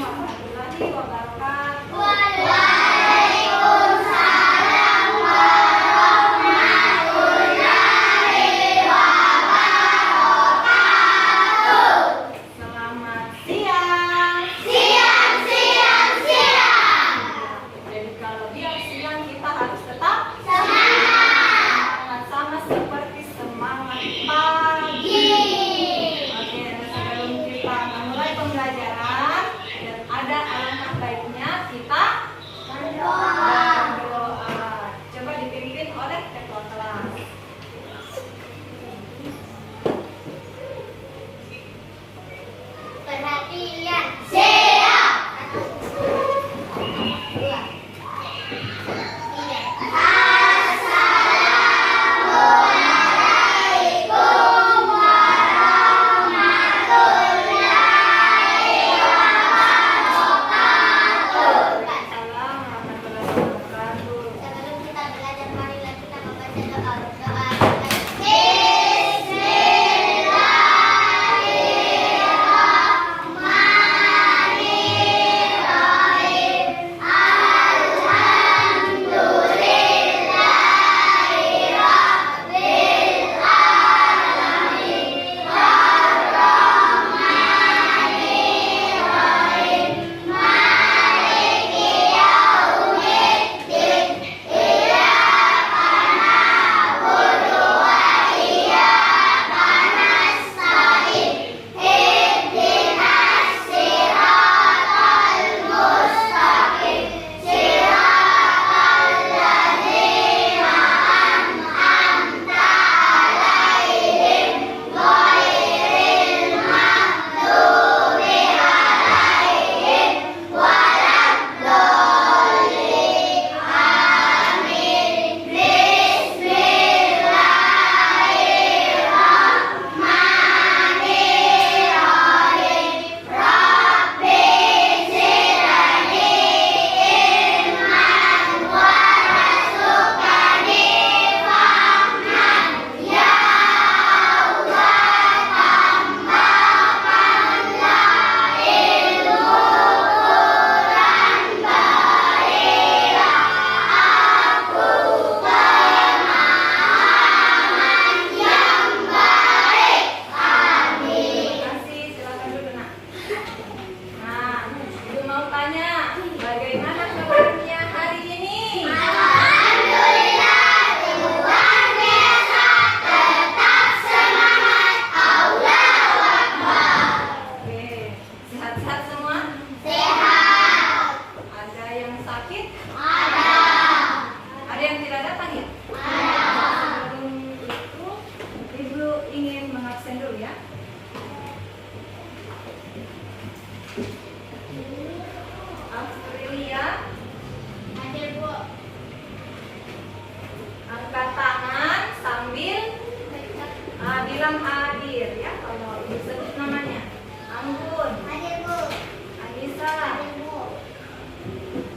warahmatullahi wabarakatuh. Waalaikumsalam warahmatullahi wabarakatuh. Selamat siang. Siang. Jadi kalau biar siang kita harus tetap Semangat sama seperti semangat pagi. Oke, sebelum kita mulai pembelajaran, dan ada alangkah baiknya kita berdoa. Coba dipimpin oleh ketua kelas. perhatian. Siap. 1, 2, 3. Assalamualaikum warahmatullahi wabarakatuh. Salam warahmatullahi wabarakatuh. Sebelum kita belajar, marilah kita membaca doa. bilang hadir ya kalau disebut namanya. Anggun, Hadir, Bu. Anissa, Hadir, Bu.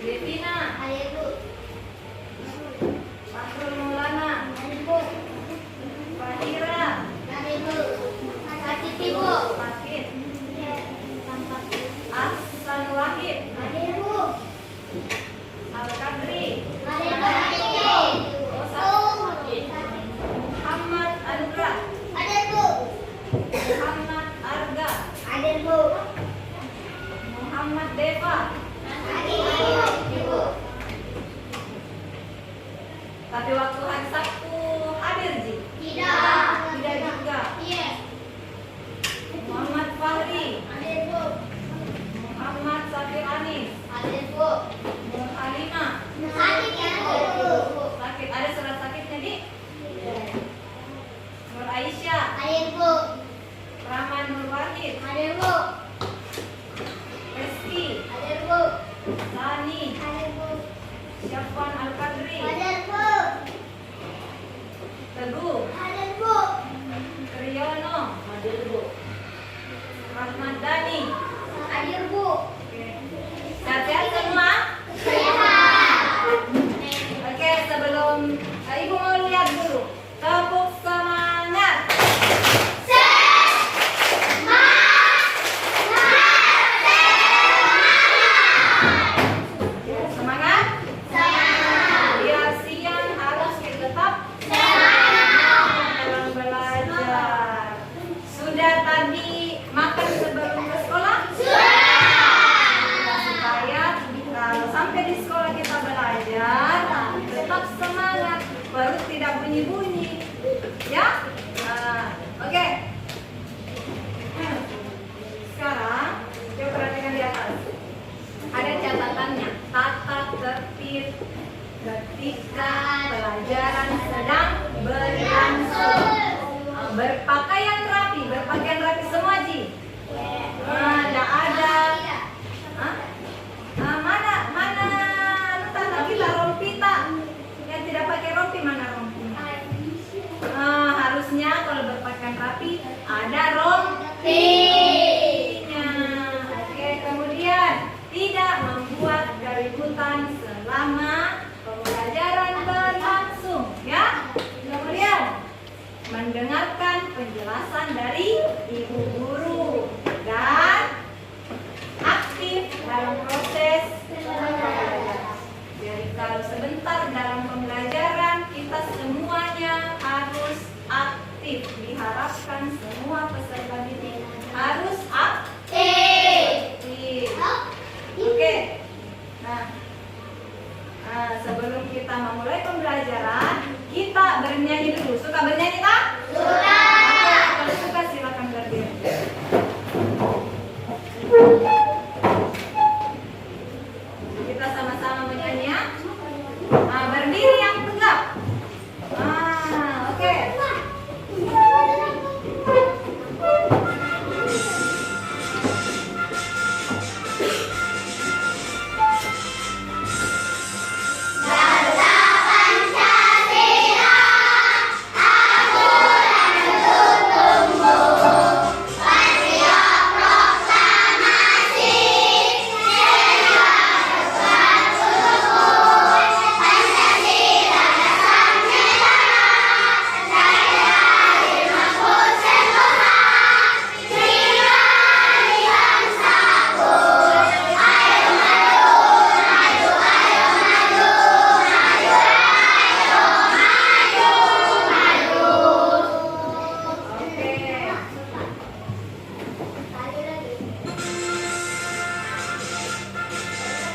Devina, Hadir, Bu. Fahrul Maulana, Hadir, Bu. Fahira, Hadir, Bu. Sakiti, Bu. Fakir, Ahsan Wahid, Hadir, Bu. Al-Kadri, Hadir, Bu. Muhammad Andra, Hadir, Bu. Muhammad Arga, Hadir, Bu. Muhammad Deva. Hadir, Bu. Tapi waktu hari Sabtu hadir Ji? Tidak. Tidak juga. Iya. Muhammad Fahri, Hadir, Bu. Muhammad Safir Anis, Hadir, Bu. Nur Halimah. Hadir, Bu. Sakit, ada surat sakitnya Di? Nur Aisyah, Hadir, Bu. Rahman Nur Wahid, Hadir, Bu. Reski, Hadir, Bu. Sani, Hadir, Bu. Syafwan Al-Kadri, Hadir, Bu. Teguh, Hadir, Bu. bunyi-bunyi. Ya? Nah, oke. Sekarang coba perhatikan di atas. Ada catatannya. Tata tertib ketika pelajaran sedang berlangsung. Berpakaian rapi semua Ji. Tidak ada. Mana tanda gila rompita yang tidak pakai rompi, mana rompinya? Harusnya kalau berpakaian rapi ada rompinya. Oke, kemudian tidak membuat keributan selama pembelajaran berlangsung, ya. Kemudian mendengarkan penjelasan dari ibu guru dan aktif dalam proses pembelajaran. Jadi kalau sebentar dalam pembelajaran kita semuanya harus aktif. Diharapkan semua peserta didik harus aktif. Oke. Nah, sebelum kita memulai pembelajaran, kita bernyanyi dulu. Suka bernyanyi tak? Suka. Kalau suka silakan berdiri. Kita sama-sama menyanyi ya. Berdiri yang tegak. Oke.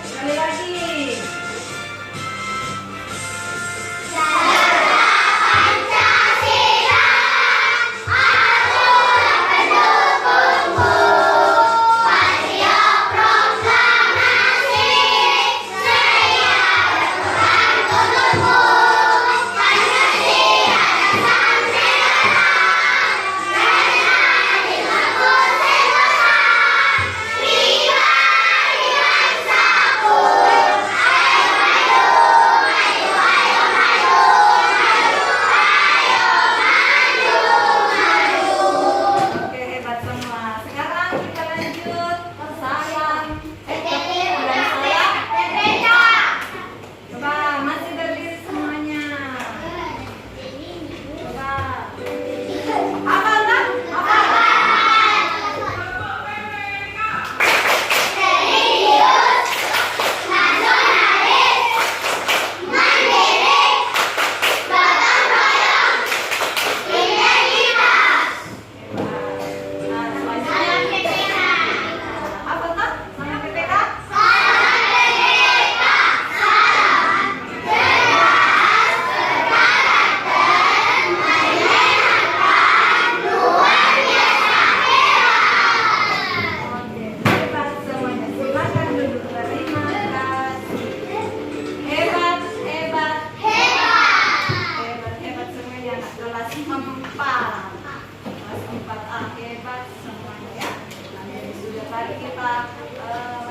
Sekali lagi.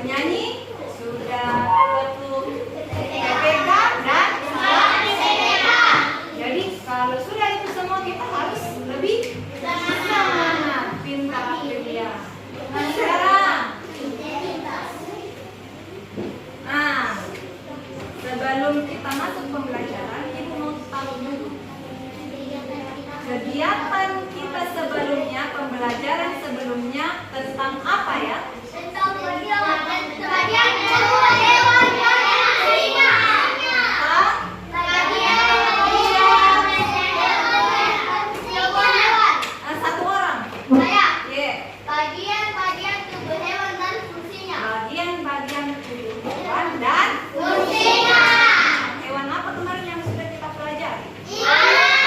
Menyanyi sudah ketuk TPK dan jadi kalau sudah itu semua kita harus lebih semangat, pintar aktif. Nah sekarang, sebelum kita masuk pembelajaran, ibu mau tahu dulu kegiatan kita sebelumnya, pembelajaran sebelumnya tentang apa ya? Satu orang. Bagian-bagian tubuh hewan dan fungsinya. Bagian-bagian tubuh hewan dan Fungsinya. hewan apa kemarin yang sudah kita pelajari? Ikan.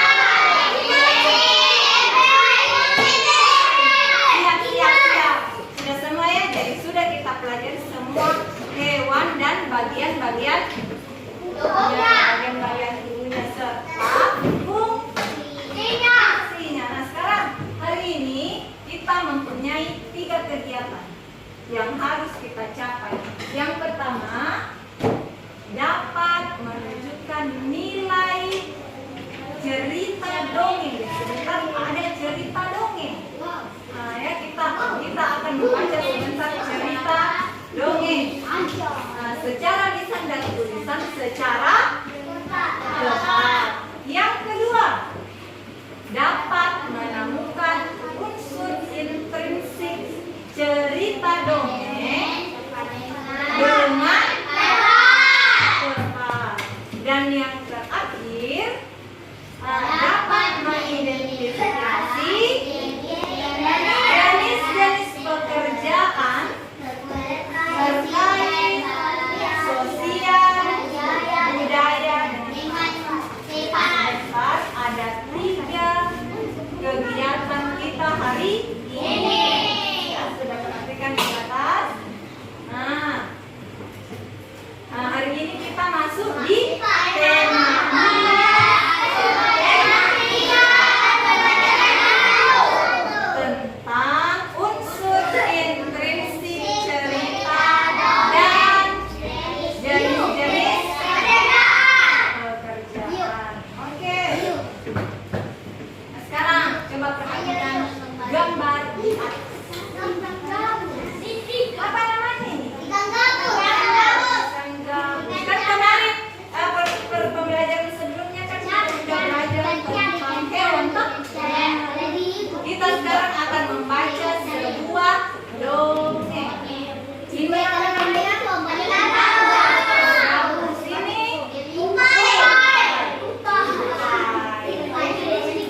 secara tepat. Yang kedua, dapat menemukan unsur intrinsik cerita dongeng dengan tepat. Dan yang terakhir, dapat mengidentifikasi jenis-jenis pekerjaan terkait sosial, budaya, dan lingkungan. Ada 3 kegiatan kita hari ini. Ya, sudah perhatikan di atas. Nah, hari ini kita masuk di tema tentang unsur intrinsik cerita dan jenis-jenis pekerjaan. Oke. Nah, sekarang coba perhatikan gambar di atas. Apa namanya ini? Ikan gabus. Kan kemarin pembelajaran sebelumnya kan kita sudah belajar tentang hewan. Kita sekarang akan membaca sebuah dongeng. Ini apa namanya? Gabus ini.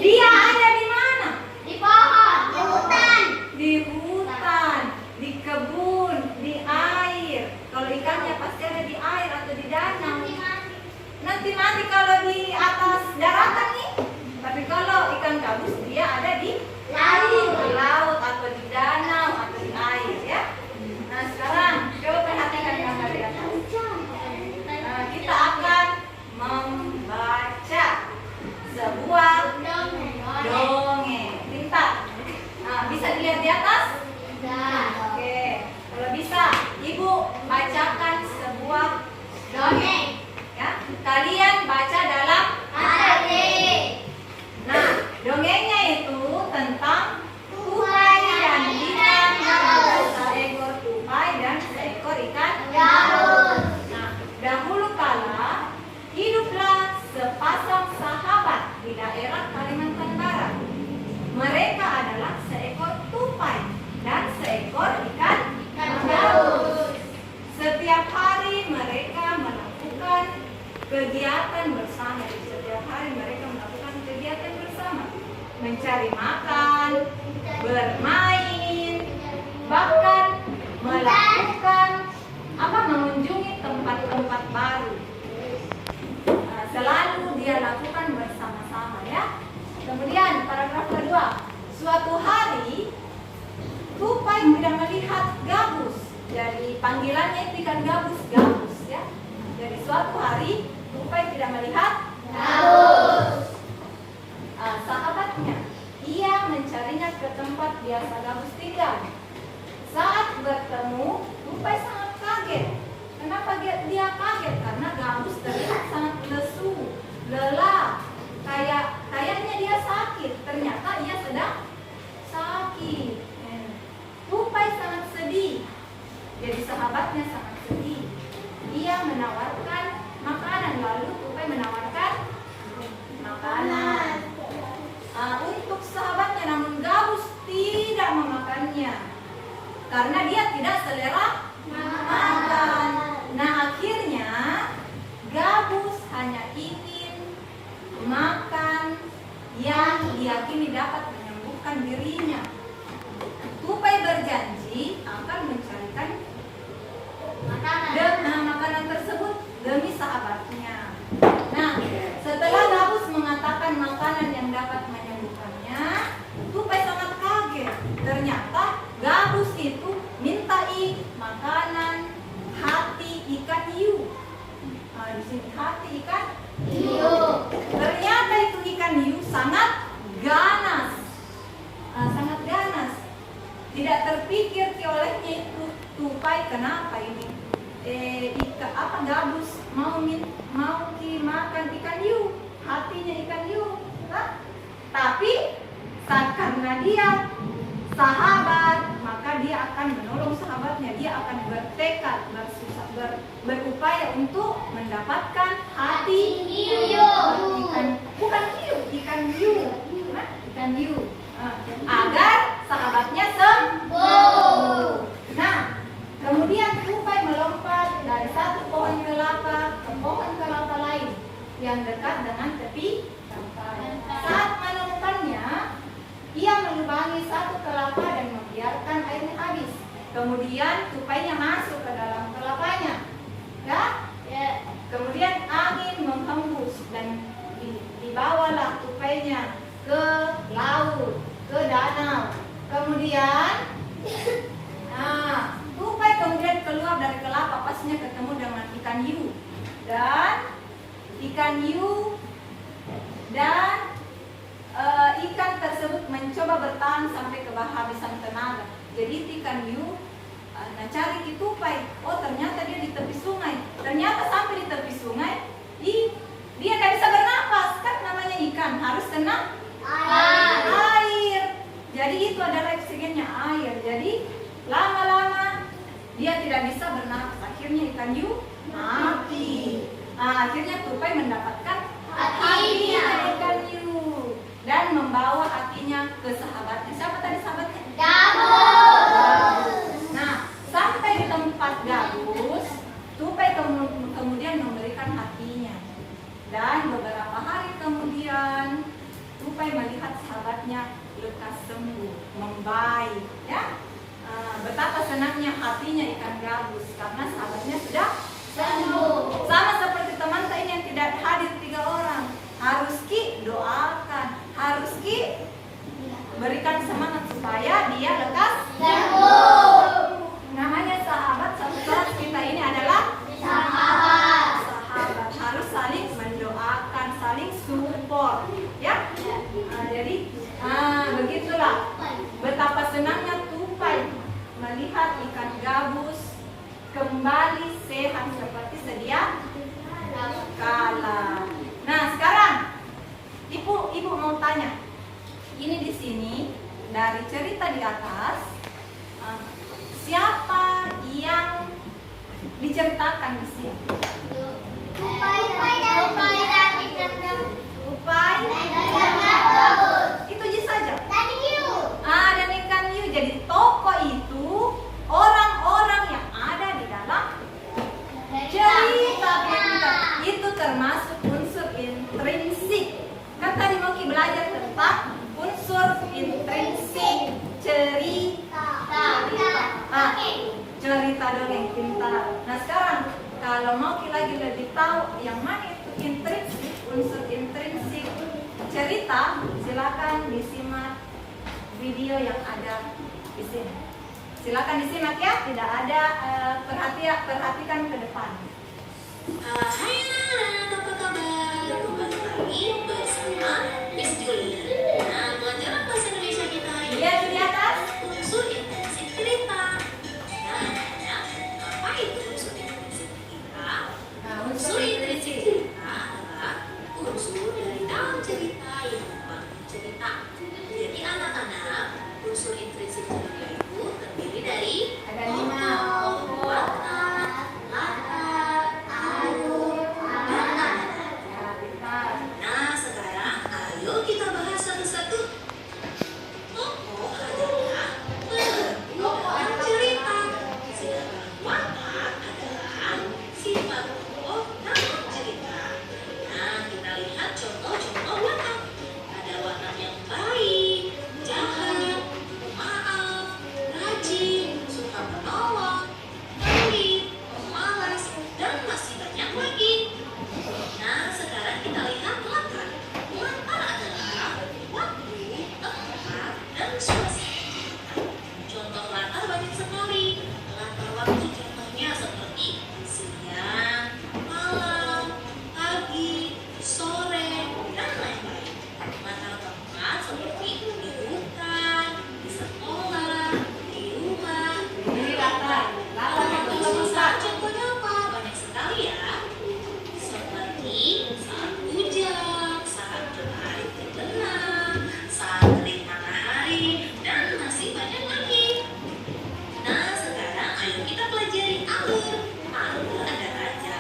Dia ada di mana? Di pohon, di hutan. Di hutan, di kebun, di air. Kalau ikannya pasti ada di air atau di danau. Nanti mati kalau di atas daratan nih. Tapi kalau ikan gabus dia ada di laut atau di danau atau di air ya. Nah sekarang coba perhatikan gambar di atas. Kita akan membaca sebuah dongeng. Pintar. Nah, bisa dilihat di atas? Oke. Kalau bisa, Ibu bacakan sebuah dongeng. Ya, kalian baca dalam Nah, dongengnya itu tentang tupai dan ikan gabus. Seekor tupai dan seekor ikan gabus. Nah, dahulu kala hiduplah sepasang sahabat di daerah Kalimantan Barat. Mereka adalah seekor tupai dan seekor ikan gabus. Setiap hari mereka melakukan kegiatan bersama. Setiap hari mereka melakukan kegiatan bersama, mencari makan, bermain, bahkan melakukan mengunjungi tempat-tempat baru. Selalu dia lakukan bersama-sama ya. Kemudian paragraf kedua, suatu hari tupai tidak melihat gabus. Jadi panggilannya itu ikan gabus ya. Jadi suatu hari tupai tidak melihat gabus. Sahabatnya, ia mencarinya ke tempat biasa gabus tinggal. Saat bertemu, tupai sangat kaget. Kenapa dia kaget? Karena gabus terlihat sangat lesu, lelah. Kayaknya dia sakit. Ternyata ia sedang sakit. Tupai sangat sedih. Jadi sahabatnya sangat sedih. Ia menawarkan makanan. Lalu tupai menawarkan makanan untuk sahabatnya, namun gabus tidak memakannya karena dia tidak selera makan. Nah akhirnya gabus hanya ingin makan yang diyakini dapat menyembuhkan dirinya. Tupai berjanji akan mencarikan makanan tersebut demi sahabatnya. Nah, setelah gabus mengatakan makanan yang dapat menyembuhkannya, tupai sangat kaget. Ternyata gabus itu mintai makanan hati ikan hiu. Di sini hati ikan hiu. Ternyata itu ikan hiu sangat ganas. Tidak terpikir olehnya itu tupai, kenapa ini gabus mau makan ikan hiu, hatinya ikan hiu. Tapi karena dia sahabat, maka dia akan menolong sahabatnya. Dia akan bertekad berupaya berupaya untuk mendapatkan hati hiu. bukan hiu, ikan hiu. Nah, ikan hiu. Agar sahabatnya sembuh. Nah, kemudian tupai melompat dari satu pohon kelapa ke pohon kelapa lain yang dekat dengan tepi pantai. Saat menemukannya, ia melubangi satu kelapa dan membiarkan airnya habis. Kemudian tupainya masuk ke dalam kelapanya. Ya? Kemudian angin menghembus dan dibawalah tupainya ke laut, ke danau. Kemudian tupai kemudian keluar dari kelapa, pasnya ketemu dengan ikan hiu. Dan ikan hiu dan ikan tersebut mencoba bertahan sampai kehabisan tenaga. Jadi ikan hiu cari ke tupai. Oh, ternyata dia di tepi sungai. Ternyata sampai di tepi sungai, dia tidak bisa bernapas. Kan namanya ikan harus kena air. Jadi itu adalah oksigennya air. Jadi lama-lama dia tidak bisa bernapas. Akhirnya ikan hiu mati. Akhirnya tupai mendapatkan hatinya ikan hiu dan membawa hatinya ke sahabatnya. Siapa tadi sahabatnya? Gabus. Nah, sampai di tempat Gabus, tupai kemudian memberikan hatinya. Dan beberapa hari kemudian, tupai melihat sahabatnya lekas sembuh, membaik. Ya, betapa senangnya hatinya ikan Gabus karena sahabatnya sudah sembuh. Sama seperti teman saya ini yang tidak hadir 3 orang. Harus Ki doakan, harus Ki berikan semangat supaya dia lekas sembuh. Namanya sahabat satu kelas kita ini adalah sahabat. Harus saling mendoakan, saling support, ya. Jadi begitulah betapa senangnya tupai melihat ikan Gabus kembali sehat seperti sedia kala. Nah, sekarang ibu mau tanya. Ini di sini dari cerita di atas, siapa yang diceritakan di sini? Tupai. Itu aja saja. Dan ikan hiu. Jadi tokoh itu orang-orang yang ada di dalam cerita kita. Itu termasuk unsur intrinsik. Kan tadi mau belajar tentang unsur intrinsik cerita dongeng pintar. Nah, sekarang kalau mau lagi lebih tahu yang mana itu intrinsik, unsur intrinsik cerita, silakan disimak video yang ada di sini. Silakan disimak ya, tidak ada perhatikan ke depan. Hai anak, apa kabar? Kembali lagi bersama Miss Julie. Nah, pelajaran bahasa Indonesia kita hari ini Lihat di atas. unsur intrinsik cerita. Nah, apa itu unsur intrinsik cerita? Unsur intrinsik cerita adalah unsur dari dalam cerita yang membangun cerita. Jadi anak-anak, unsur intrinsik cerita itu terdiri dari Ada 5 Nah, sekarang ayo kita bahas satu-satu. Tokoh adalah pembentuk dalam cerita. Sedangkan watak adalah sifat tokoh dalam cerita. Nah, kita lihat contoh-contoh watak. Ada watak yang baik, jahat, pemaaf, rajin, suka menolong, pelit, pemalas, dan masih banyak lagi. Nah, sekarang kita lihat latar. Latar adalah waktu, tempat, dan suasana. Contoh latar banyak sekali. Latar waktu contohnya seperti siang, malam, pagi, sore, dan lain-lain. Latar tempat seperti di hutan, di sekolah, di rumah. Ini latar itu Bisa contohnya apa? Banyak sekali ya. Seperti saat hujan, saat matahari terbenam, saat terik matahari, dan masih banyak lagi. Nah, sekarang ayo kita pelajari alur. Alur ada raja,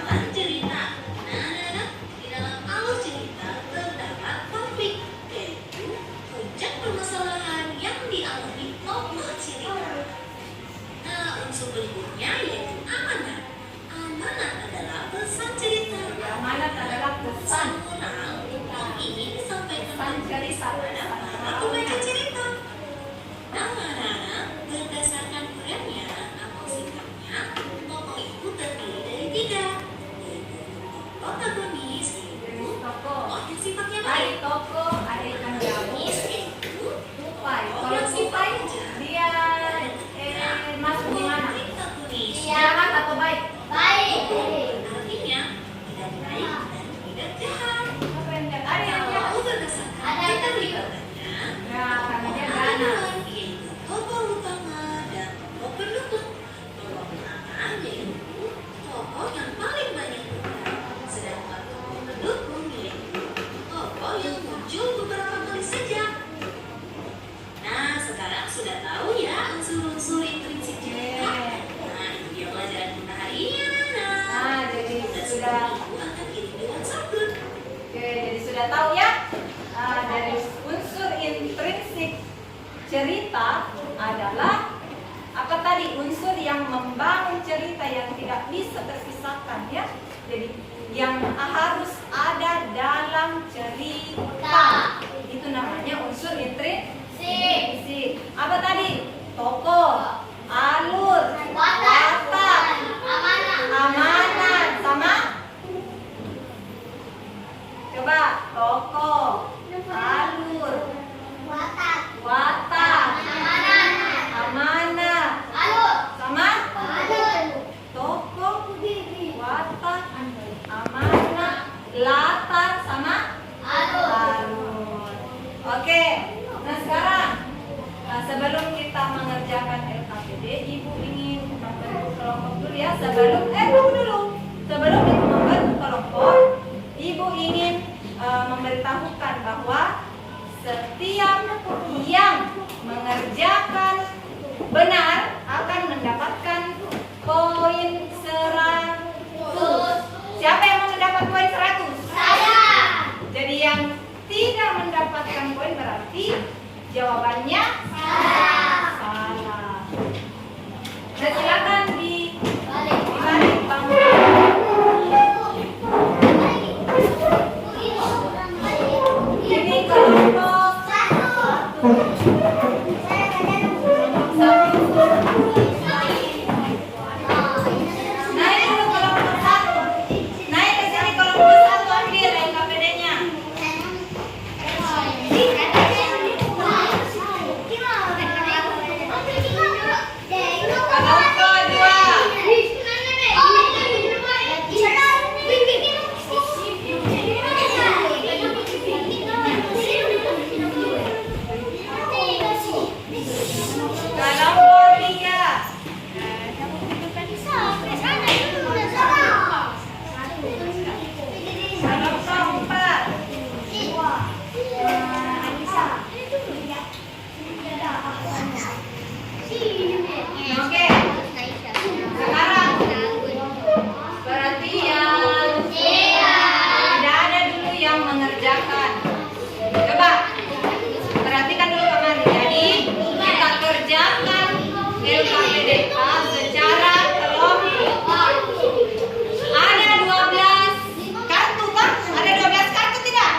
pesan cerita. Anak-anak membaca cerita. Nama anak-anak berdasarkan perannya atau sikapnya, tokoh itu terdiri dari 3, yaitu protagonis, yaitu tokoh yang sifatnya Ada baik. toko, ada ikan jamu, Protagonis yaitu tupai. tokoh Kalau yang tupai sifatnya jahat. dia masuk di mana? Protagonis Jahat atau baik? Baik. artinya tidak baik dan tidak jahat. Apa yang jahat? Ada yang jahat. Tokoh berdasarkan Ada yang keterlibatannya. Ya, karena dia Tokoh ganas. andalan yaitu tokoh utama dan tokoh pendukung. Tokoh utama yaitu tokoh yang paling banyak berperan, sedangkan tokoh pendukung yaitu tokoh yang muncul beberapa kali saja. Nah, sekarang sudah tahu ya unsur-unsur intrinsik cerita. Nah, itu dia pelajaran kita hari ini, anak-anak. Nah, jadi Dan sudah ibu akan kirim dengan sabun. Oke, jadi sudah tahu ya dari unsur intrinsik cerita adalah apa tadi, unsur yang membangun cerita yang tidak bisa terpisahkan ya. Jadi yang harus ada dalam cerita itu namanya unsur intrinsik. Apa tadi? Tokoh, alur, watak, amanat, sama coba tokoh, alur, watak, amanat, sama tokoh, watak, amanat, latar, sama alur. Oke, nah sekarang sebelum kita mengerjakan LKPD, ibu ingin membentuk kelompok dulu ya. Tunggu dulu. Sebelum ibu membentuk kelompok, ibu ingin memberitahukan bahwa setiap yang mengerjakan benar akan mendapatkan poin 100. Siapa yang mau mendapat poin 100? Jadi yang tidak mendapatkan poin berarti jawabannya salah. Nah, silakan dibalik bangunan. Ini kelompok satu. Naik dulu kelompok satu. Naik ke sini kelompok satu, ambil LKPD-nya. Kelompok dua. Kelompok tiga. Kelompok empat. Oke, sekarang perhatian. Tidak ada dulu yang mengerjakan. Coba perhatikan dulu kemarin. Jadi kita kerjakan LKPDK secara kelompok. Ada 12 kartu kan? Ada 12 kartu tidak?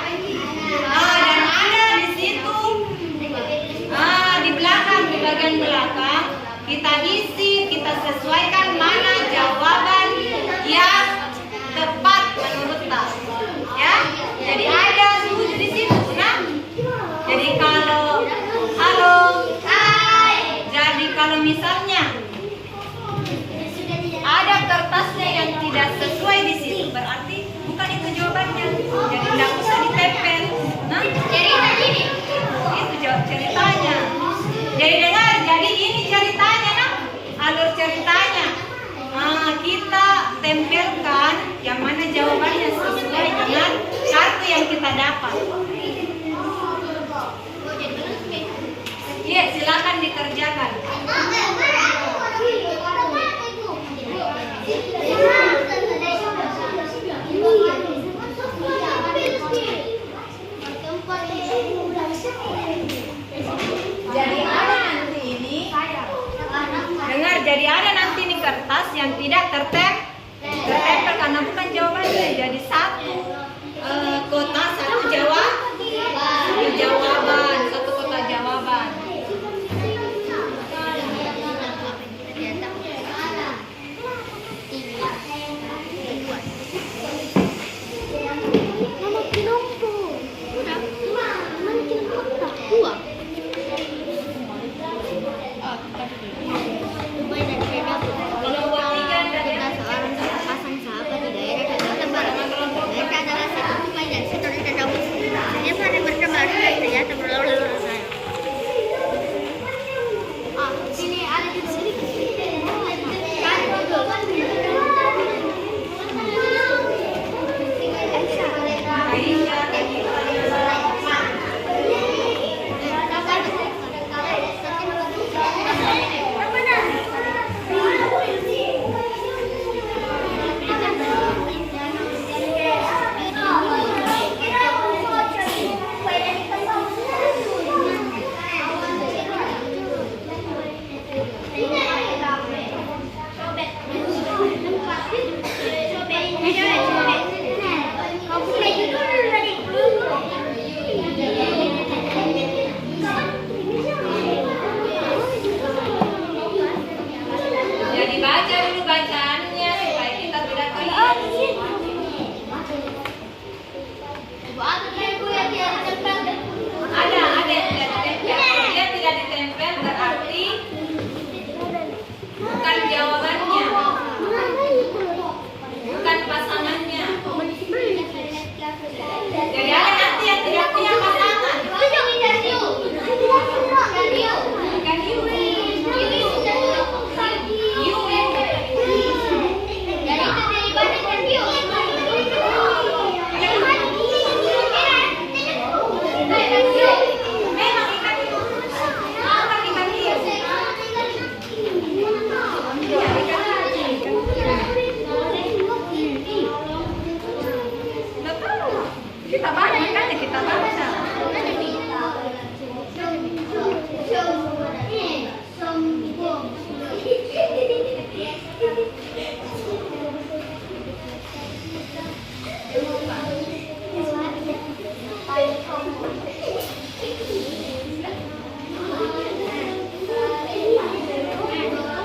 Dan ada di situ. Di belakang, di bagian belakang kita isi, kita sesuaikan mana jawaban yang tepat menurut tas. Ya, jadi ada 7 di situ. Nah, jadi kalau kalau misalnya ada kertasnya yang tidak sesuai di situ, berarti bukan itu jawabannya. Jadi tidak usah ditempel. Nah, itu ceritanya. Jadi dengar, jadi ini ceritanya, nah, alur ceritanya. Nah, kita tempelkan yang mana jawabannya sesuai dengan kartu yang kita dapat. Iya, silakan dikerjakan. Jadi ada nanti ini. Dengar, jadi ada nanti ini kertas yang tidak tertempel karena bukan jawabannya. Jadi satu kota, satu jawaban.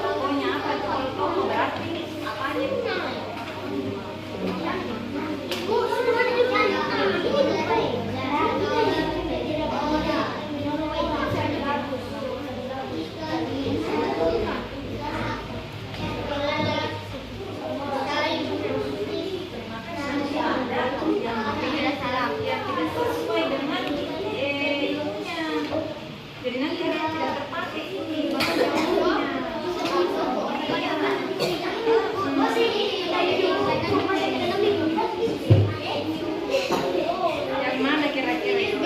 Pokoknya apa tuh kalau toko berarti apanya? Yang tidak sesuai dengan ilmunya. Jadi nanti dia tidak terpakai ini yang mana kira-kira itu?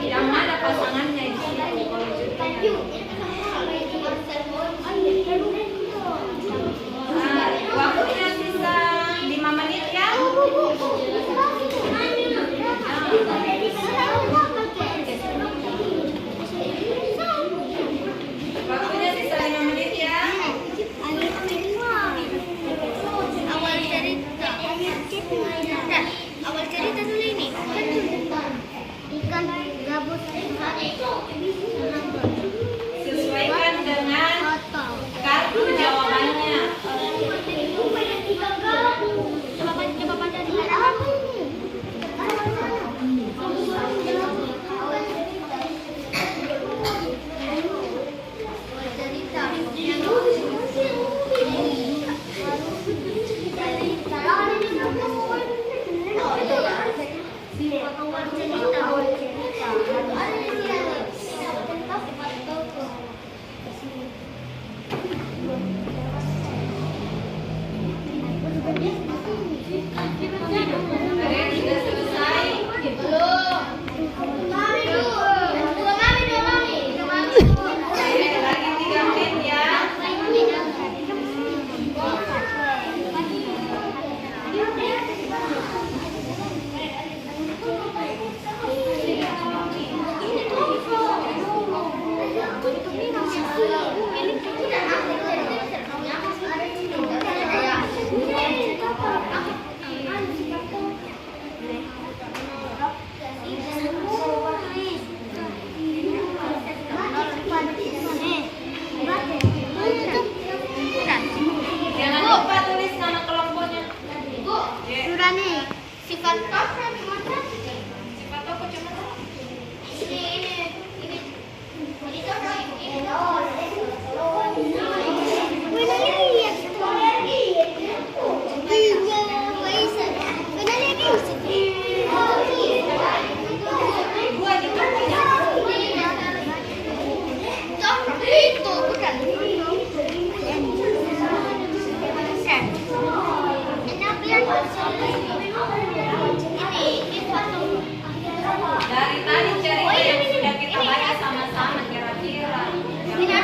Yang mana pasangannya di sini kalau ceritanya? Nah, waktunya sisa 5 menit ya. Waktunya sisa 5 menit ya. Awal cerita dulu ini. Ikan gabus Sesuaikan dengan kartu jawabannya. Coba baca di Ada yang sudah selesai? Lagi 3 menit ya. Jangan lupa tulis nama kelompoknya. Surani sifat Sifat toko cuma dua di tokonya. itu bukan. Dari tadi cerita yang sudah kita baca sama-sama kira-kira. Cerita.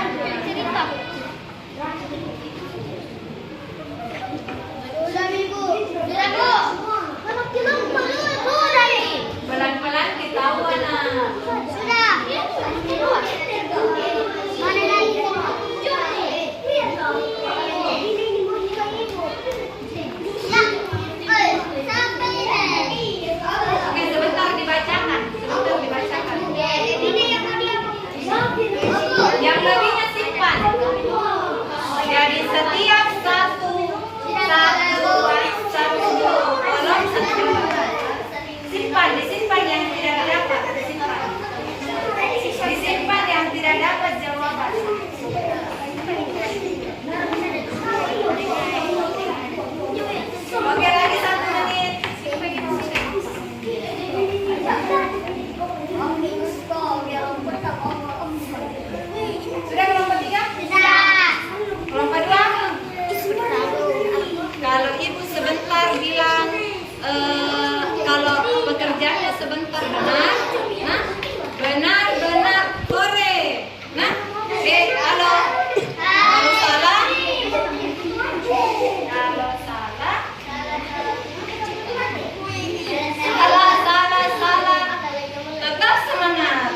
Sudah minggu. Sudah bu. Anak kita sudah nih. Pelan-pelan ketahuan nah. Sudah. Mana lagi? Oke, sebentar dibacakan. Yang lebihnya simpan. Jadi setiap satu kolom satu. Simpan, disimpan yang tidak dapat. Disimpan yang tidak dapat jawaban. Oke, lagi 1 menit. Sudah kelompok 3? Kelompok 2? Kalau ibu sebentar bilang kalau pekerjaannya sebentar benar, nah benar kore. Nah, kalau salah, salah, tetap semangat.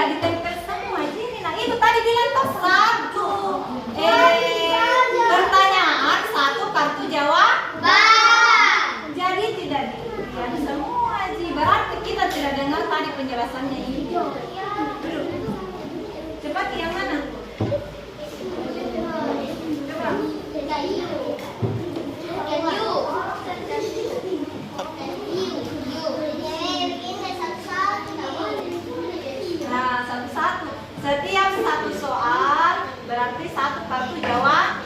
tidak ditempel semua Jini. Nah itu tadi bilang toh satu. Pertanyaan satu kartu jawaban. Jadi tidak dilihat semua Ji. Berarti kita tidak dengar tadi penjelasannya ini. Cepat yang mana? Coba. Nah, satu-satu. Setiap satu soal berarti satu kartu jawaban.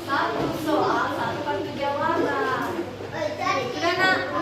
Satu soal, satu kartu jawaban. Sudah nak?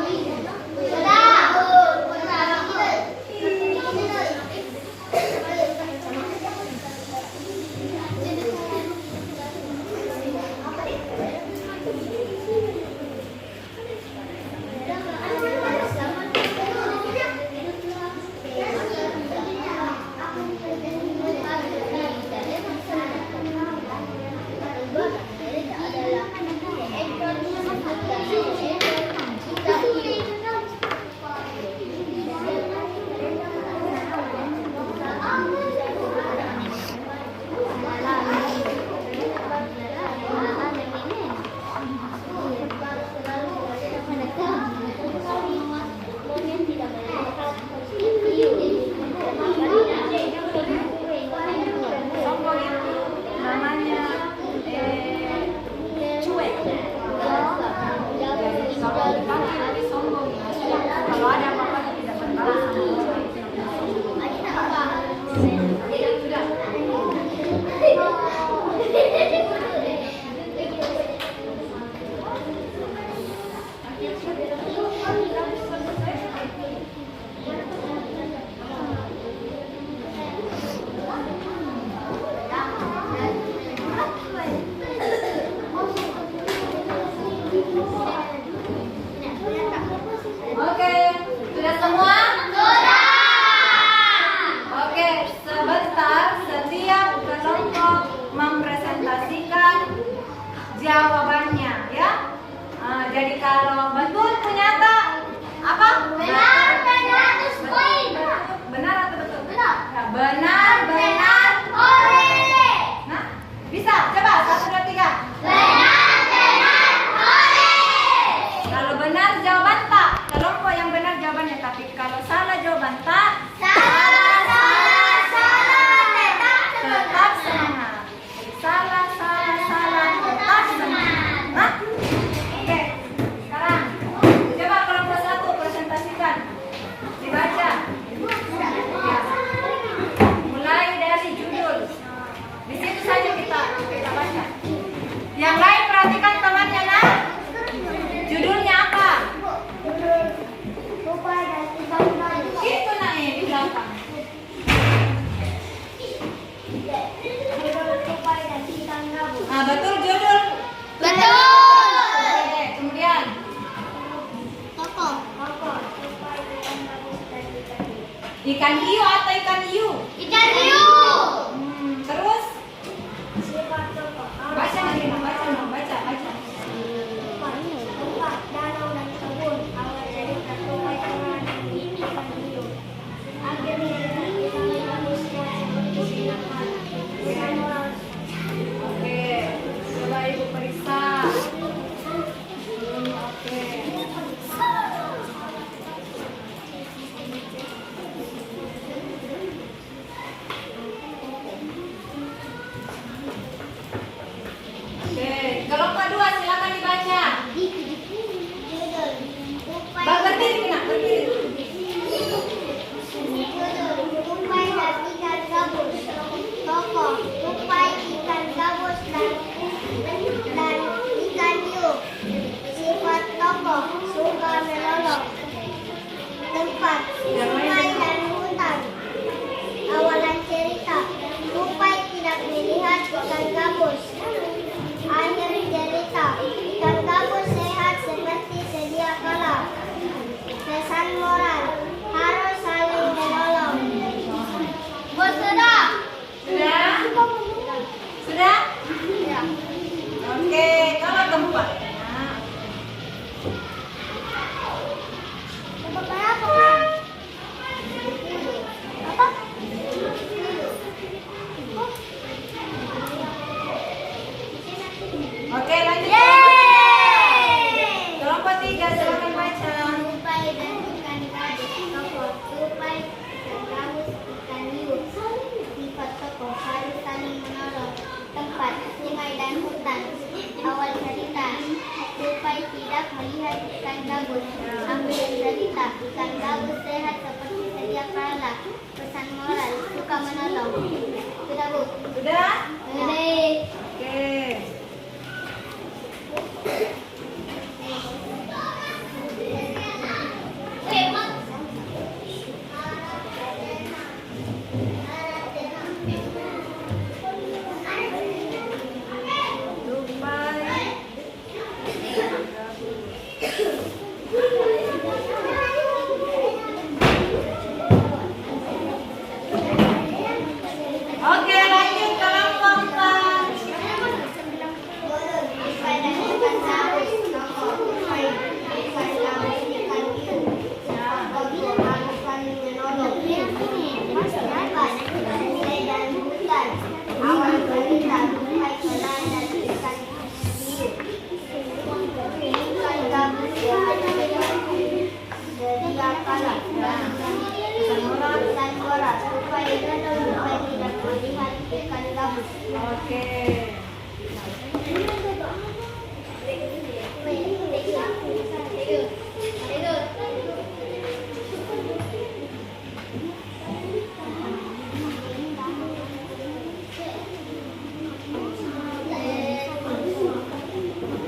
Sombong itu namanya cuek. Jadi kalau dipanggil lebih sombong ya. Kalau ada apa-apa tidak berbalas sama cuek. Sudah. Oke, sudah semua? Sudah. Oke, sebentar setiap kelompok mempresentasikan jawabannya ya. Jadi kalau betul ternyata apa? Benar atau betul? Benar. Ya, benar. Oleh. Nah, bisa coba 1, 2, 3. Kalau benar jawaban tak, kelompok yang benar jawabannya. Tapi kalau salah jawaban tak, tetap semangat. Salah, tetap semangat. Hah? Oke, sekarang coba kelompok 1 presentasikan. Dibaca. Ya. Mulai dari judul. Di situ saja kita baca. Yang lain perhatikan temannya nah. Judulnya apa? Itu nah di belakang. Nah, betul judul. Betul. Oke, kemudian ikan hiu atau ikan hiu? Ikan hiu. Terus baca nanti, baca. Danau dan kebun awal dari tertuai tangan ini ikan hiu. Akhirnya sampai bagusnya seperti sinar matahari. Oke, coba ibu periksa. Oke. Oke, kelompok 2 silakan dibaca. Bang berdiri, nak berdiri. Tupai dan ikan gabus. Tokoh tupai, ikan gabus dan ikan hiu. Sifat tokoh suka menolong. Tempat sungai dan hutan. Awalan cerita. Tupai tidak melihat ikan gabus. Akhir cerita. Ikan gabus sehat seperti sedia kala. Pesan moral. tidak melihat ikan gabus. Ambil cerita, ikan gabus sehat seperti sedia kala. Pesan moral, suka menolong. Sudah, Bu? Sudah? Sudah. Oke. Oke, lanjut ke kelompok 4. Oke.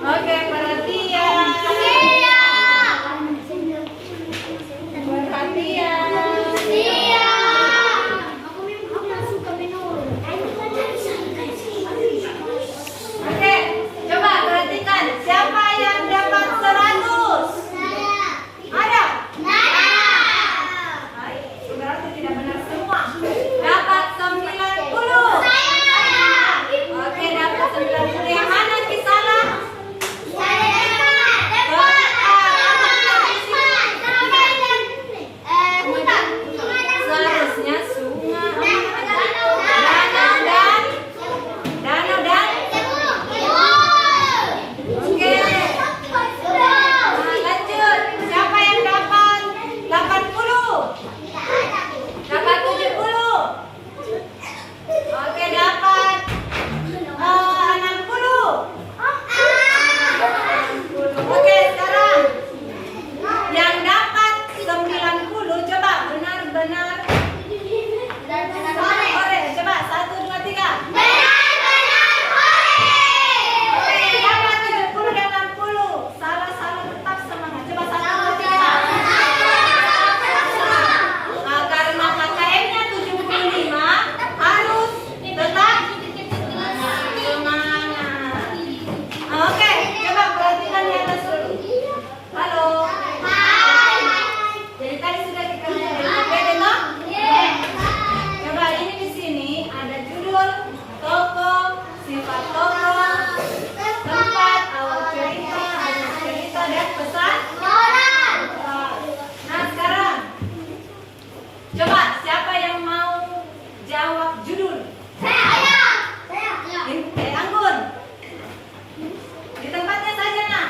Oke, perhatian. Perhatian. Oke, coba perhatikan siapa yang dapat 100? Ada? Baik, berarti tidak benar semua. Dapat 90. Oke, dapat 90. Yang mana yang salah? Seharusnya sungai. Danau dan oke. Nah, lanjut. Siapa yang dapat 80? Dapat 70. Oke, dapat 60. Oke, sekarang yang dapat 90 coba benar-benar sore. Coba 1, 2, 3. Oke, dapat 70 dan 60. Salah-salah tetap semangat. Coba 1, 2, 3. Nah, karena KKM-nya 75 harus tetap semangat. Oke, coba perhatikan di atas dulu. Halo. Jadi tadi sudah kita beda toh? Coba ini di sini ada judul, tokoh, sifat tokoh, tempat, awal cerita, akhir cerita, dan pesan. Nah, sekarang coba siapa yang mau jawab judul? Anggun. Di tempatnya saja, nah.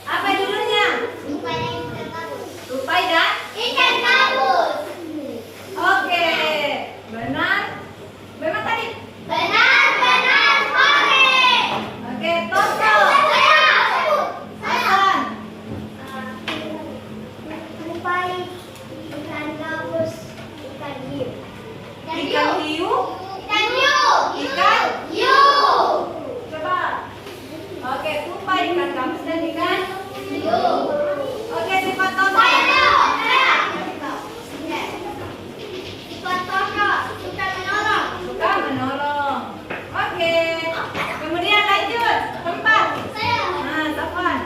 Apa judulnya? Tupai dan oke, benar. Benar tadi? Oke, Toto. Hasan. Ikan hiu. Ikan. Coba. Oke, tupai, ikan gabus dan ikan. Oke, sifat Toto. Suka menolong. Oke. Kemudian lanjut. Tempat. Nah, Safwan.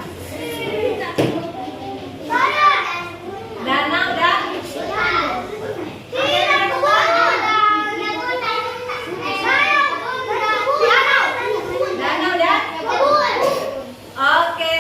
Danau dan danau dan oke,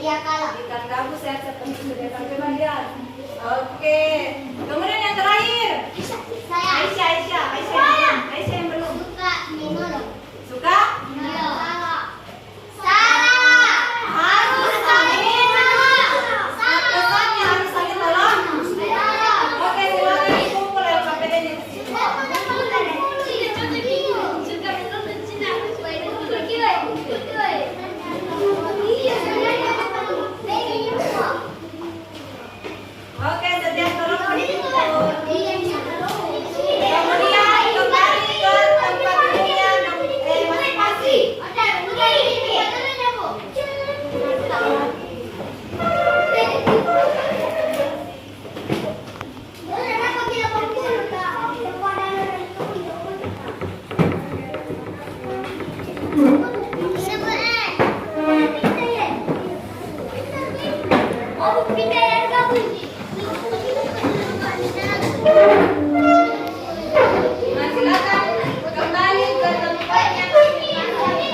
Iya kalah. Ikan gabus ya seperti sudah coba lihat. Oke. Kemudian yang terakhir. Saya Aisyah yang belum. suka minum. Suka? Iya. Sarah. Harus saling pesannya harus saling tolong. Oke, silakan dikumpul ya KPD-nya di situ. Oke, setiap tolong dikumpul. Kemudian kembali ke tempat duduknya masing-masing. Nah, silakan kembali ke tempatnya masing-masing.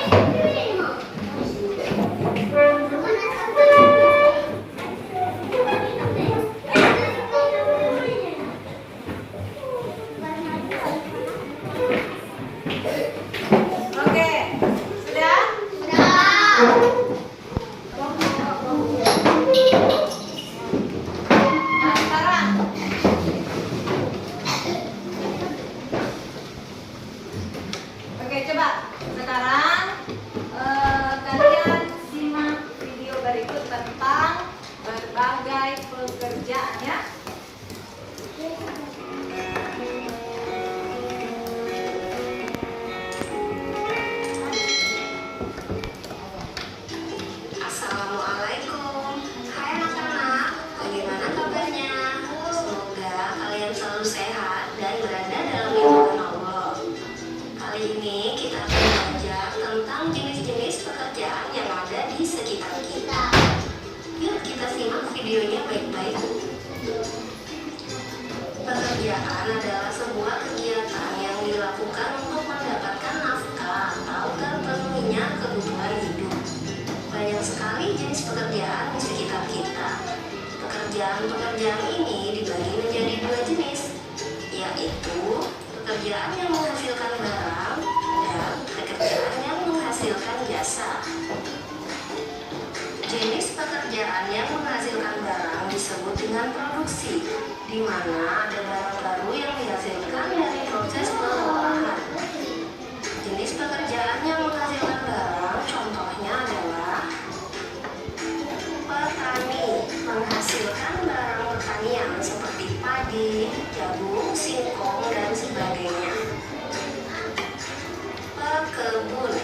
Oke, sudah? Nah, sekarang oke, coba sekarang kalian simak video berikut tentang berbagai pekerjaan ya. Assalamualaikum. Hai anak-anak, bagaimana kabarnya? Semoga kalian selalu sehat dan berada dalam lindungan Allah. Kali ini kita akan belajar tentang jenis-jenis pekerjaan yang ada di sekitar kita. Yuk kita simak videonya baik-baik. Pekerjaan adalah sebuah kegiatan yang dilakukan untuk mendapatkan nafkah atau terpenuhinya kebutuhan hidup. Banyak sekali jenis pekerjaan di sekitar kita. Pekerjaan-pekerjaan ini dibagi menjadi dua jenis, yaitu pekerjaan yang menghasilkan barang dan pekerjaan yang menghasilkan jasa. Jenis pekerjaan yang menghasilkan barang disebut dengan produksi, di mana ada barang baru yang dihasilkan dari proses pengolahan. Jenis pekerjaan yang menghasilkan barang contohnya adalah petani, menghasilkan barang pertanian seperti padi, jagung, singkong, dan sebagainya. Pekebun,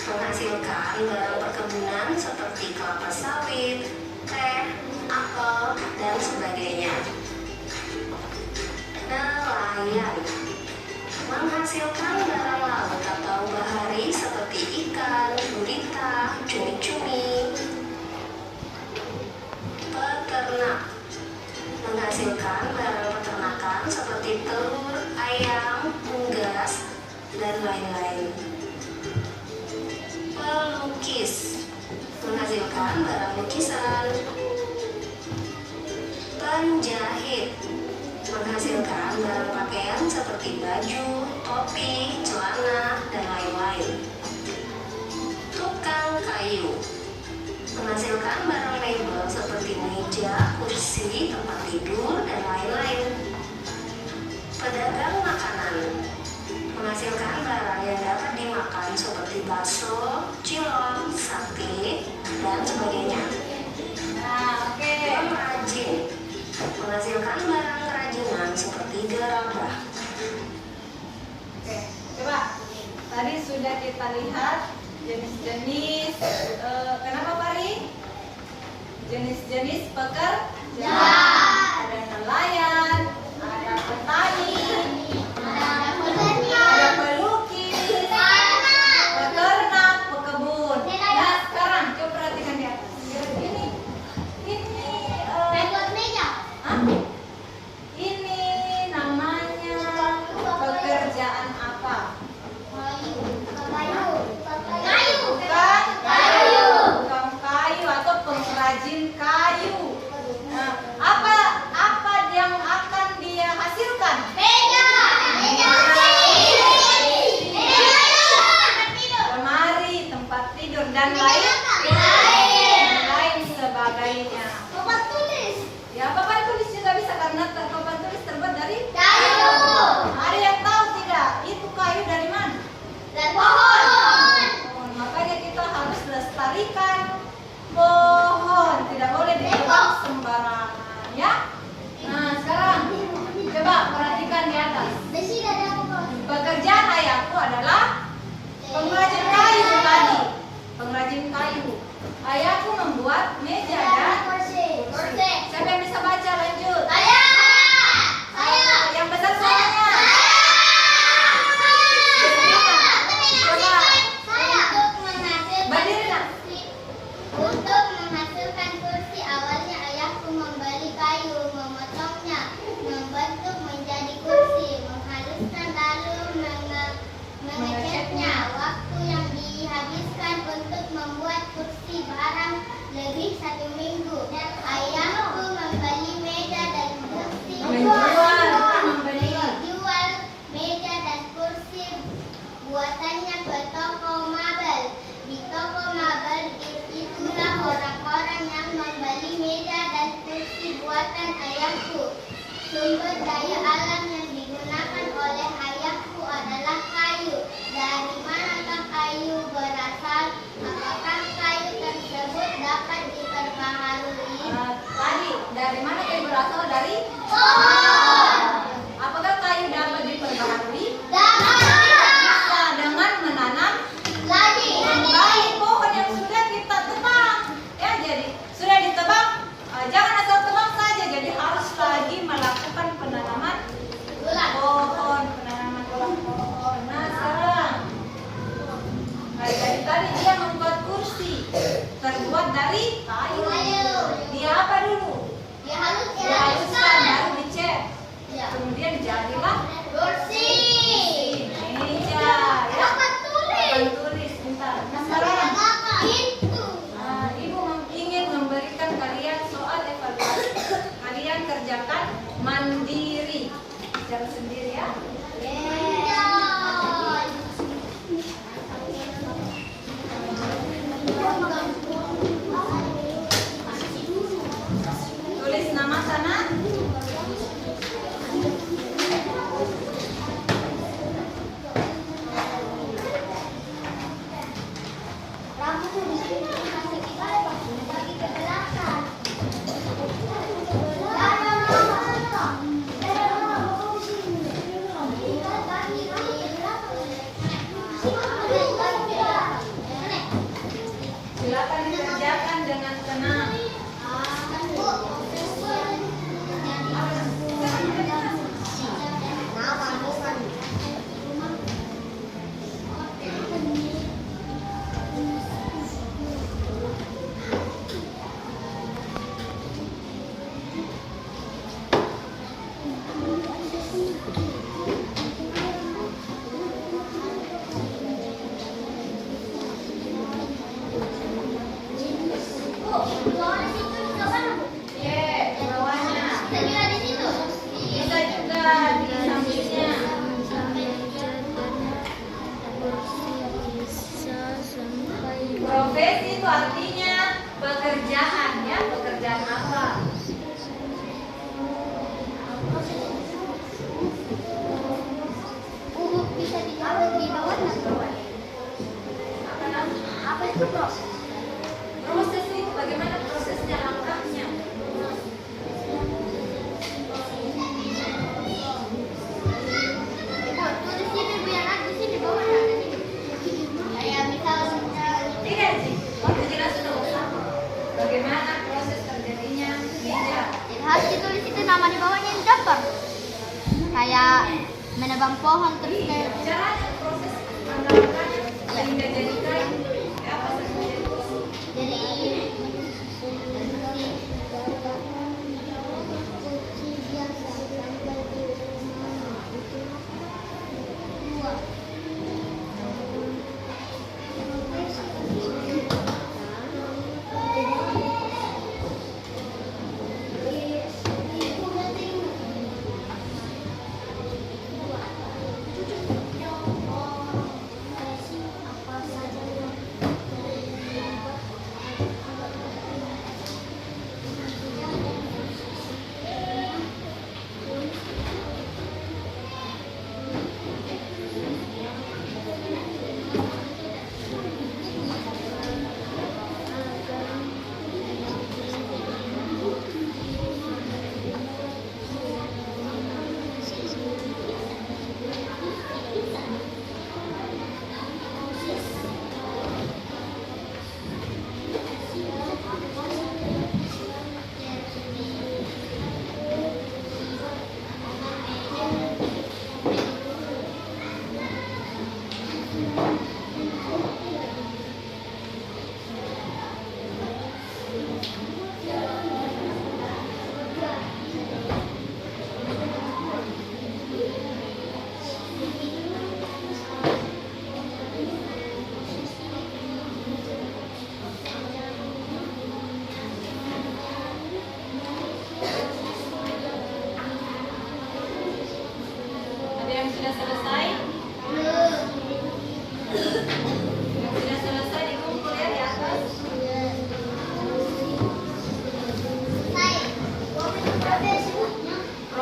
menghasilkan barang perkebunan seperti kelapa sawit, teh, apel, dan sebagainya. Nelayan, menghasilkan barang laut atau bahari seperti ikan, gurita, cumi-cumi. Peternak, menghasilkan barang peternakan seperti telur, ayam, unggas, dan lain-lain. Pelukis, menghasilkan barang lukisan. Penjahit, menghasilkan barang pakaian seperti baju, topi, celana, dan lain-lain. Tukang kayu, menghasilkan barang mebel seperti meja, kursi, tempat tidur, dan lain-lain. Pedagang makanan, menghasilkan barang yang dapat dimakan seperti bakso, cilok, sate, dan sebagainya. Nah, oke. Pengrajin, menghasilkan barang kerajinan seperti gerabah. Oke, coba. Tadi sudah kita lihat jenis-jenis kenapa Pari? Jenis-jenis pekerjaan. Ada nelayan, ada petani, ada pelukis, peternak, pekebun. Nah, sekarang coba perhatikan di atas. Hah? Ini namanya pekerjaan apa? Bukan tukang kayu atau pengrajin kayu. Nah, apa yang akan dia hasilkan? Lemari, tempat tidur, dan lain sebagainya. Ya, papan tulis juga bisa karena papan tulis terbuat dari Kayu. Ada yang tahu tidak? Itu kayu dari mana? Dan pohon. Makanya kita harus lestarikan pohon, tidak boleh ditebang sembarangan, ya. Nah, sekarang coba perhatikan di atas. Besi dari apa? Pekerjaan ayahku adalah pengrajin kayu tadi. Pengrajin kayu. Ayahku membuat meja dan kursi. siapa yang bisa baca? Lanjut. Saya. Yang besar suaranya. Berdiri nak. Untuk menghasilkan kursi, awalnya ayahku membeli kayu, memotongnya, membentuk menjadi kursi, menghaluskan lalu mengecatnya. Waktu yang dihabiskan untuk membuat kursi barang lebih 1 minggu. Ayahku membeli meja dan kursi. Menjual meja dan kursi buatannya ke toko mebel. Di toko mebel itulah orang-orang yang membeli meja dan kursi buatan ayahku. Sumber daya alam yang digunakan oleh ayahku adalah kayu. Dari manakah kayu berasal? Apakah kayu tersebut dapat diperbaharui? Tadi dari mana kayu berasal? Dari Pohon. apakah kayu dapat diperbaharui? Dapat. Bisa dengan menanam Lagi. kembali pohon yang sudah kita tebang. Ya, jadi sudah ditebang, jangan asal tebang saja. Jadi harus lagi melakukan penanaman pohon, penanaman pohon. Nah, sekarang dari tadi dia membuat kursi terbuat dari kayu. Dia apa dulu? Dihaluskan, baru dicat. Kemudian jadilah Kursi. meja. Ya, Dapat tulis. papan tulis. Bentar. Nah, sekarang Itu. Ibu ingin memberikan kalian soal evaluasi. Kalian kerjakan mandiri, jalan sendiri ya. Tulis nama sana. Rambutnya di sini masih di bawah, bagi ke belakang. Silakan dikerjakan dengan tenang. Ye, di bawahnya. Bisa juga di sampingnya. Profesi itu artinya pekerjaan ya, pekerjaan apa? Bisa dijawab di bawah Apa namanya? apa itu bos? Proses itu bagaimana prosesnya langkahnya? Ibu tulis sini Bu yang ada di sini bawah ada di sini. Kayak misalnya Tidak sih, waktu jelas sudah usah. Bagaimana proses terjadinya meja? harus ditulis itu nama di bawahnya yang daftar. Kayak menebang pohon terus kayak Caranya proses langkah-langkahnya sehingga jadi kayu. Ya, apa saja jadi kursi. jadi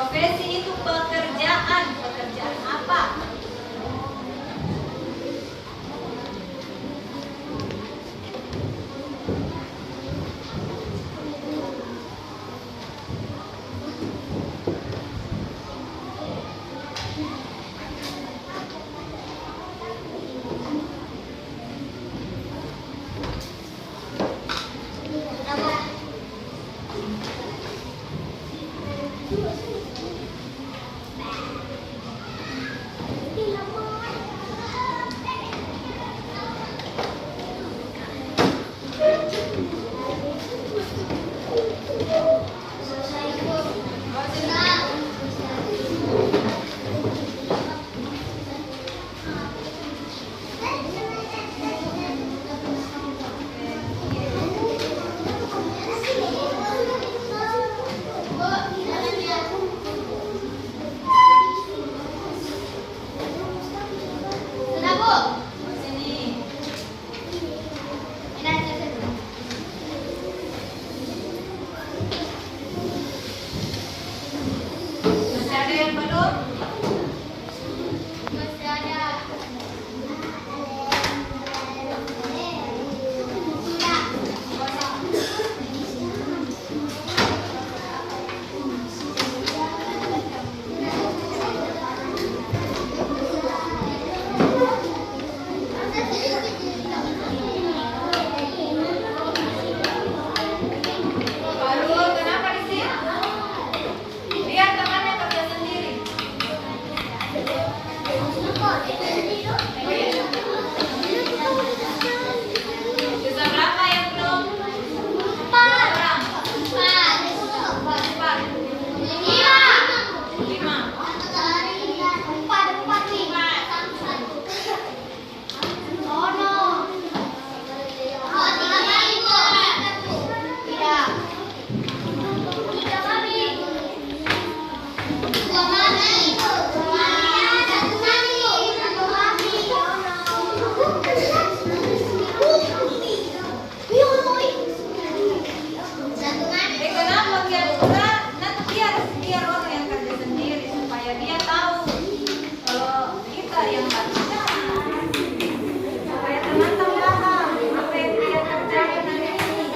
Profesi itu pekerjaan. Pekerjaan apa? Sudah, Bu. Sini. Ini aja. Masih ada yang belum? Masih ada. Sudah. Baru kenapa di sini? Lihat temannya kerja sendiri. Sisa berapa yang belum? Orang. Empat. Lima. Kenapa biar orang yang kerja sendiri supaya dia tahu kalau kita yang kerja, supaya teman-teman paham apa yang dia kerjakan hari ini.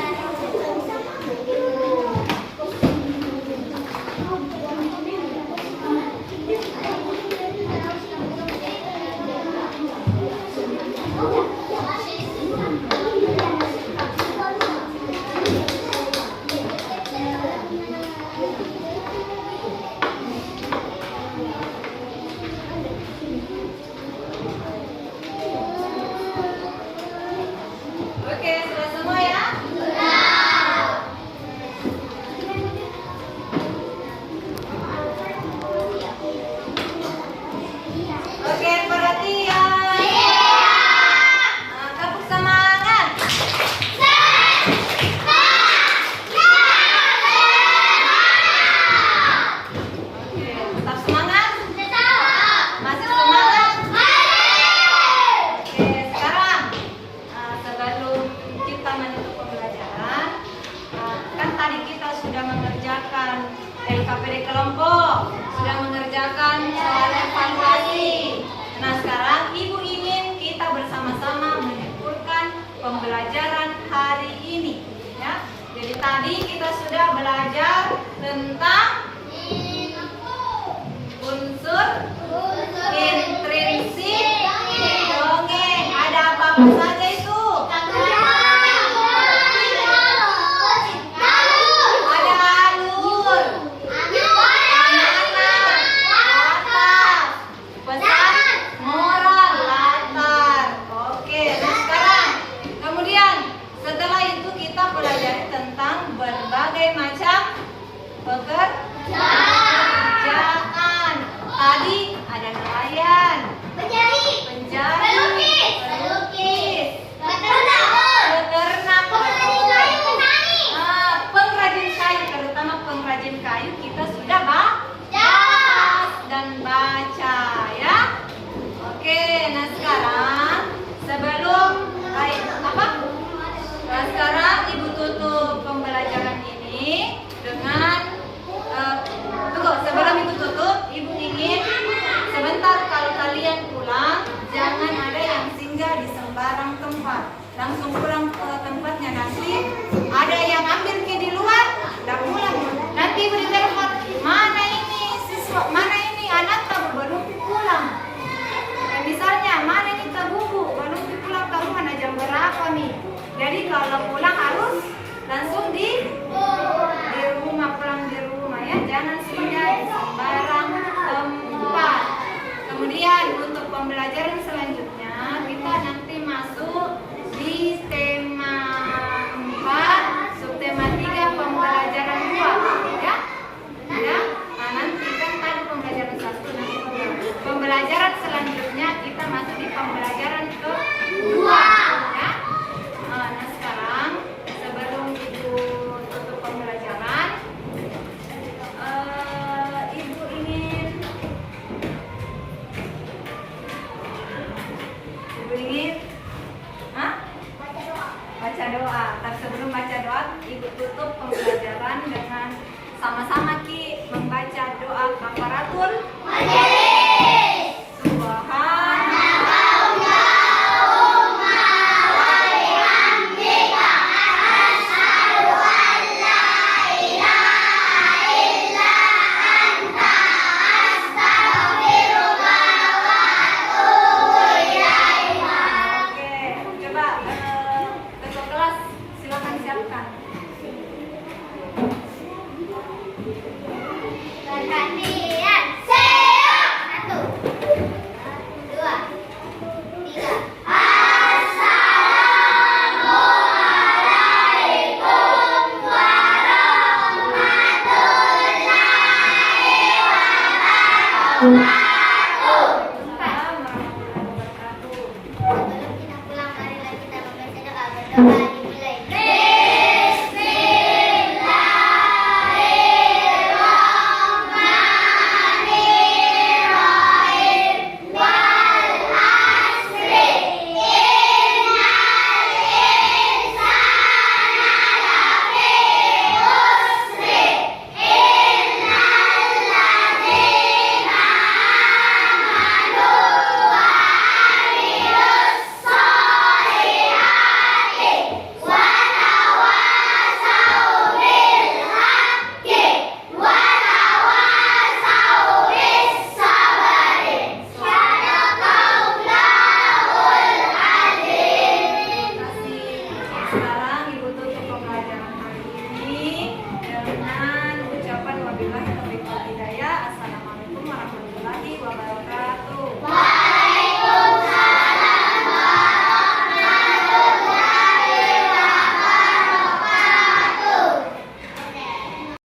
Oke, sudah semua ya? Oke, perhatian. Tepuk semangat. Oke, tetap semangat. Masih semangat. Oke, sekarang sebelum kita menutup pembelajaran, kan tadi kita sudah mengerjakan LKPD kelompok, sudah mengerjakan soal evaluasi. Nah, sekarang Ibu ingin kita bersama-sama menyimpulkan pembelajaran hari ini, ya. Jadi tadi kita sudah belajar tentang unsur intrinsik dongeng. Ada apa-apa saja itu? Ada alur, anak-anak, latar, pesan, moral, latar. Oke, nah sekarang kemudian setelah itu kita pelajari tentang berbagai macam pekerjaan. Tadi ada nelayan, penjahit, pelukis, ya, jangan singgah di sembarang tempat. Kemudian untuk pembelajaran selanjutnya kita nanti masuk di tema 4, subtema 3, pembelajaran 2 ya. Ya. Nah, nanti kan tadi pembelajaran 1, nanti pembelajaran selanjutnya kita masuk di pembelajaran kedua ya. Nah, sekarang sebelum Ibu tutup pembelajaran, Ibu ingin baca doa. Tapi sebelum baca doa, Ibu tutup pembelajaran dengan sama-sama